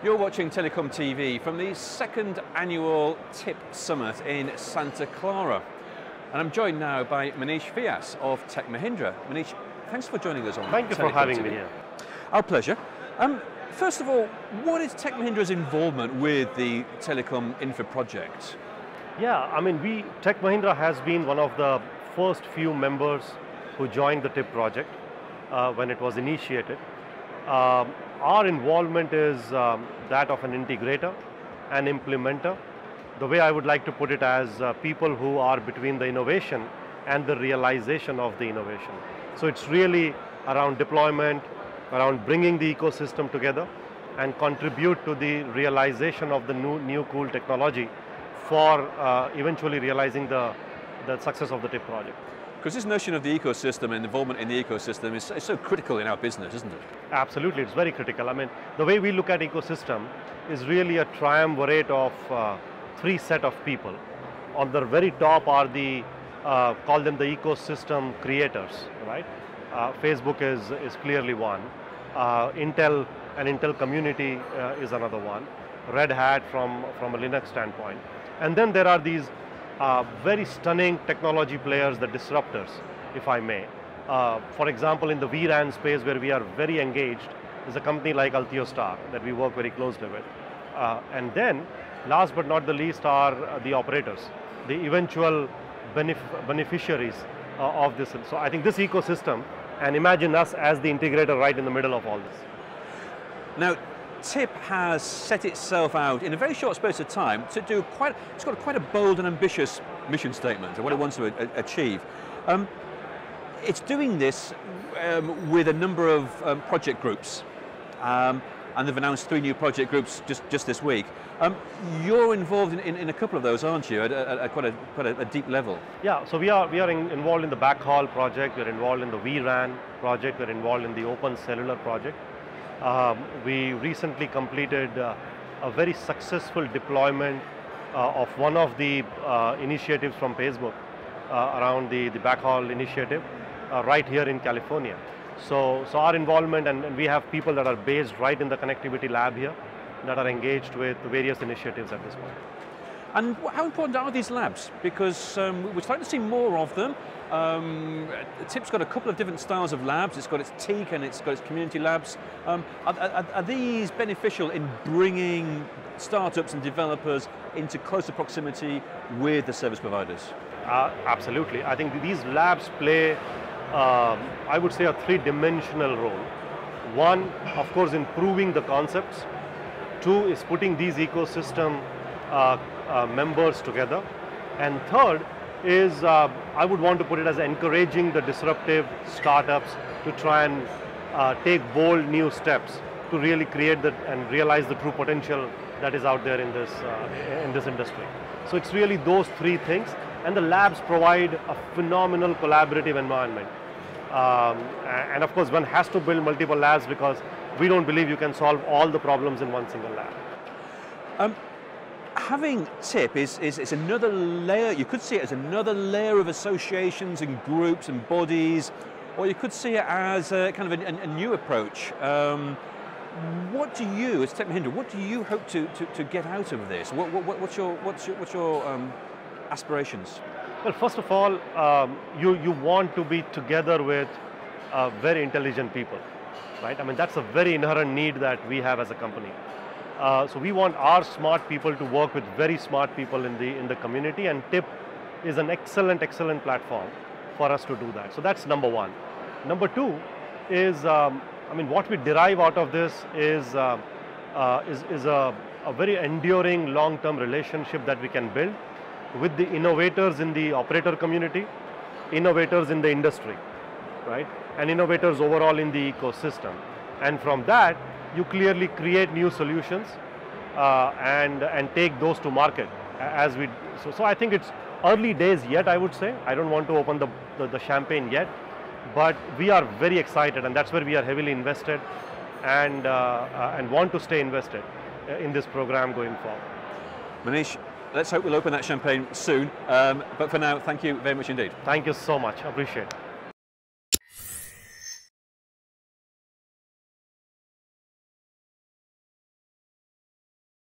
You're watching TelecomTV from the second annual TIP Summit in Santa Clara. And I'm joined now by Manish Vyas of Mahindra. Manish, thanks for joining us on Thank you for having me here. Our pleasure. First of all, what is Mahindra's involvement with the Telecom Infra project? Yeah, I mean, Mahindra has been one of the first few members who joined the TIP project when it was initiated. Our involvement is that of an integrator, an implementer. The way I would like to put it as people who are between the innovation and the realization of the innovation. So it's really around deployment, around bringing the ecosystem together and contribute to the realization of the new cool technology for eventually realizing the success of the TIP project. Because this notion of the ecosystem and involvement in the ecosystem is so critical in our business, isn't it? Absolutely, it's very critical. I mean, the way we look at ecosystem is really a triumvirate of three set of people. On the very top are the, call them the ecosystem creators, right? Facebook is clearly one. Intel and Intel community is another one. Red Hat from a Linux standpoint. And then there are these very stunning technology players, the disruptors, if I may. For example, in the vRAN space where we are very engaged is a company like Altiostar that we work very closely with. And then, last but not the least are the operators, the eventual beneficiaries of this. So I think this ecosystem, and imagine us as the integrator right in the middle of all this. Now, TIP has set itself out in a very short space of time to do it's got quite a bold and ambitious mission statement of what it wants to achieve. It's doing this with a number of project groups, and they've announced 3 new project groups just this week. You're involved in a couple of those, aren't you, at quite a deep level? Yeah, so we are involved in the backhaul project, we're involved in the vRAN project, we're involved in the open cellular project. We recently completed a very successful deployment of one of the initiatives from Facebook around the backhaul initiative right here in California. So our involvement, and we have people that are based right in the connectivity lab here that are engaged with various initiatives at this point. And how important are these labs? Because we're starting to see more of them. TIP's got a couple of different styles of labs. It's got its TEAC and it's got its community labs. Are these beneficial in bringing startups and developers into closer proximity with the service providers? Absolutely. I think these labs play, I would say, a 3-dimensional role. One, of course, in proving the concepts. 2 is putting these ecosystem members together. And third is, I would want to put it as encouraging the disruptive startups to try and take bold new steps to really create and realize the true potential that is out there in this industry. So it's really those 3 things, and the labs provide a phenomenal collaborative environment. And of course, one has to build multiple labs because we don't believe you can solve all the problems in one single lab. Having TIP is another layer. You could see it as another layer of associations and groups and bodies, or you could see it as a kind of a new approach. What do you, as Mahindra, what do you hope to get out of this? What's your aspirations? Well, first of all, you want to be together with very intelligent people, right? I mean, that's a very inherent need that we have as a company. So we want our smart people to work with very smart people in the community, and TIP is an excellent platform for us to do that. So that's number 1. Number 2 is, I mean, what we derive out of this is a very enduring long-term relationship that we can build with the innovators in the operator community, innovators in the industry, right? And innovators overall in the ecosystem. And from that, you clearly create new solutions and take those to market as we. So I think it's early days yet, I would say. I don't want to open the champagne yet, but we are very excited, and that's where we are heavily invested and want to stay invested in this program going forward. Manish, let's hope we'll open that champagne soon. But for now, thank you very much indeed. Thank you so much. Appreciate it.